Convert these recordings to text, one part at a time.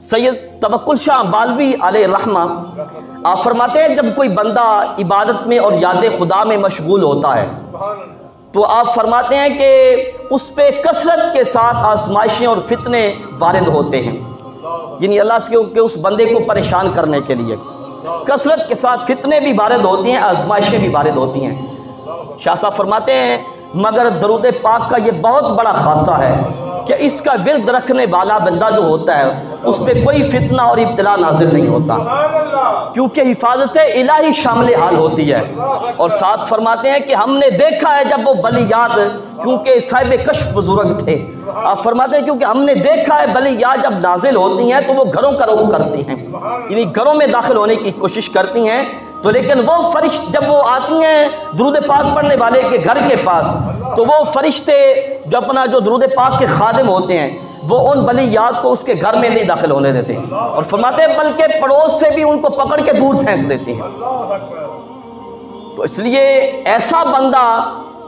سید توکل شاہ بالوی علیہ رحمہ آپ فرماتے ہیں جب کوئی بندہ عبادت میں اور یاد خدا میں مشغول ہوتا ہے تو آپ فرماتے ہیں کہ اس پہ کثرت کے ساتھ آزمائشیں اور فتنے وارد ہوتے ہیں، یعنی اللہ سے کہ اس بندے کو پریشان کرنے کے لیے کثرت کے ساتھ فتنے بھی وارد ہوتی ہیں، آزمائشیں بھی وارد ہوتی ہیں۔ شاہ صاحب فرماتے ہیں مگر درود پاک کا یہ بہت بڑا خاصہ ہے کہ اس کا ورد رکھنے والا بندہ جو ہوتا ہے اس پہ کوئی فتنہ اور ابتلا نازل نہیں ہوتا، کیونکہ حفاظت الہی شامل حال ہوتی ہے۔ اور ساتھ فرماتے ہیں کہ ہم نے دیکھا ہے جب وہ بلیات، کیونکہ صاحب کشف بزرگ تھے، آپ فرماتے ہیں کیونکہ ہم نے دیکھا ہے بلیات جب نازل ہوتی ہیں تو وہ گھروں کا رخ کرتی ہیں، یعنی گھروں میں داخل ہونے کی کوشش کرتی ہیں، تو لیکن وہ فرشتے جب وہ آتی ہیں درود پاک پڑھنے والے کے گھر کے پاس تو وہ فرشتے جو درود پاک کے خادم ہوتے ہیں وہ ان بلیات کو اس کے گھر میں نہیں داخل ہونے دیتے، اور فرماتے ہیں بلکہ پڑوس سے بھی ان کو پکڑ کے دور پھینک دیتے ہیں۔ تو اس لیے ایسا بندہ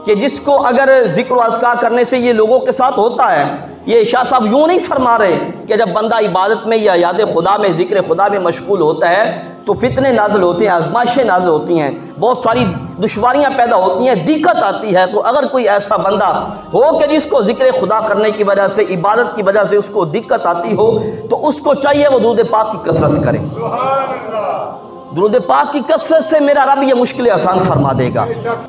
کہ جس کو اگر ذکر و اذکار کرنے سے یہ لوگوں کے ساتھ ہوتا ہے، یہ شاہ صاحب یوں نہیں فرما رہے کہ جب بندہ عبادت میں یا یاد خدا میں ذکر خدا میں مشغول ہوتا ہے تو فتنے نازل ہوتے ہیں، آزمائشیں نازل ہوتی ہیں، بہت ساری دشواریاں پیدا ہوتی ہیں، دقت آتی ہے۔ تو اگر کوئی ایسا بندہ ہو کہ جس کو ذکر خدا کرنے کی وجہ سے عبادت کی وجہ سے اس کو دقت آتی ہو تو اس کو چاہیے وہ درود پاک کی کثرت کرے۔ درود پاک کی کثرت سے میرا رب یہ مشکلیں آسان فرما دے گا۔